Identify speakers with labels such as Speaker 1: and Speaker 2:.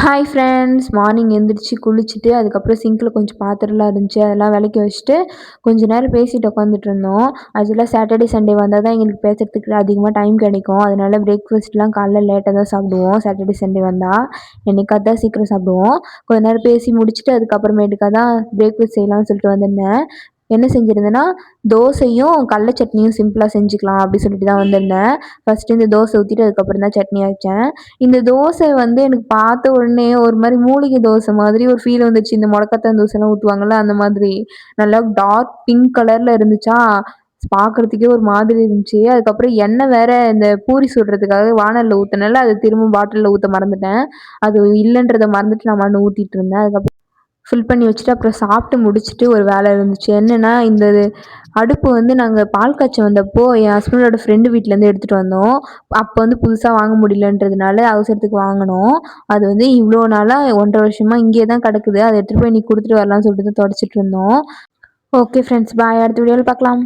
Speaker 1: Hi friends, morning எந்திரிச்சு குளிச்சுட்டு அதுக்கப்புறம் சிங்கில் கொஞ்சம் பாத்திரம்லாம் இருந்துச்சு, அதெல்லாம் விளக்கி வச்சுட்டு கொஞ்ச நேரம் பேசிட்டு உட்காந்துட்டு இருந்தோம். ஆக்சுவலாக சாட்டர்டே சண்டே வந்தால் தான் எங்களுக்கு பேசுறதுக்கு அதிகமாக டைம் கிடைக்கும். அதனால பிரேக்ஃபாஸ்ட்லாம் காலைல லேட்டாக தான் சாப்பிடுவோம். சாட்டர்டே சண்டே வந்தால் என்னைக்காவது தான் சீக்கிரம் சாப்பிடுவோம். கொஞ்ச நேரம் பேசி முடிச்சுட்டு அதுக்கப்புறமேட்டுக்காக தான் பிரேக்ஃபாஸ்ட் செய்யலாம்னு சொல்லிட்டு வந்திருந்தேன். என்ன செஞ்சுருந்தேன்னா, தோசையும் கடல சட்னியும் சிம்பிளாக செஞ்சுக்கலாம் அப்படி சொல்லிட்டு தான் வந்திருந்தேன். ஃபஸ்ட்டு இந்த தோசை ஊற்றிட்டு அதுக்கப்புறம் தான் சட்னி அரைச்சேன். இந்த தோசை வந்து எனக்கு பார்த்த உடனே ஒரு மாரி மூலிகை தோசை மாதிரி ஒரு ஃபீல் வந்துச்சு. இந்த மொடக்கத்தான் தோசைலாம் ஊத்துவாங்கல்ல, அந்த மாதிரி. நல்லா டார்க் பிங்க் கலர்ல இருந்துச்சா, பார்க்கறதுக்கே ஒரு மாதிரி இருந்துச்சு. அதுக்கப்புறம் எண்ணெய் வேற இந்த பூரி சுடுறதுக்காக வாணல்ல ஊத்துனேன்ல, அது திரும்ப பாட்டில்ல ஊத்த மறந்துட்டேன். அது இல்லன்றத மறந்துட்டு நான் பாட்டுன்னு ஊத்திட்டு இருந்தேன். அதுக்கப்புறம் ஃபில் பண்ணி வச்சுட்டு அப்புறம் சாப்பிட்டு முடிச்சுட்டு ஒரு வேலை இருந்துச்சு. என்னன்னா, இந்த அடுப்பு வந்து நாங்க பால் காய்ச்ச வந்தப்போ என் ஹஸ்பண்டோட ஃப்ரெண்டு வீட்லேருந்து எடுத்துட்டு வந்தோம். அப்போ வந்து புதுசா வாங்க முடியலன்றதுனால அவசரத்துக்கு வாங்குனோம். அது வந்து இவ்ளோ நாளா 1½ வருஷமா இங்கேயே தான் கிடக்குது. அத எடுத்துட்டு போய் இன்னைக்கு குடுத்துட்டு வரலான்னு சொல்லிட்டு தான் தொடச்சிட்டு இருந்தோம். ஓகே ஃப்ரெண்ட்ஸ், பாய். அடுத்த வீடியோல பார்க்கலாம்.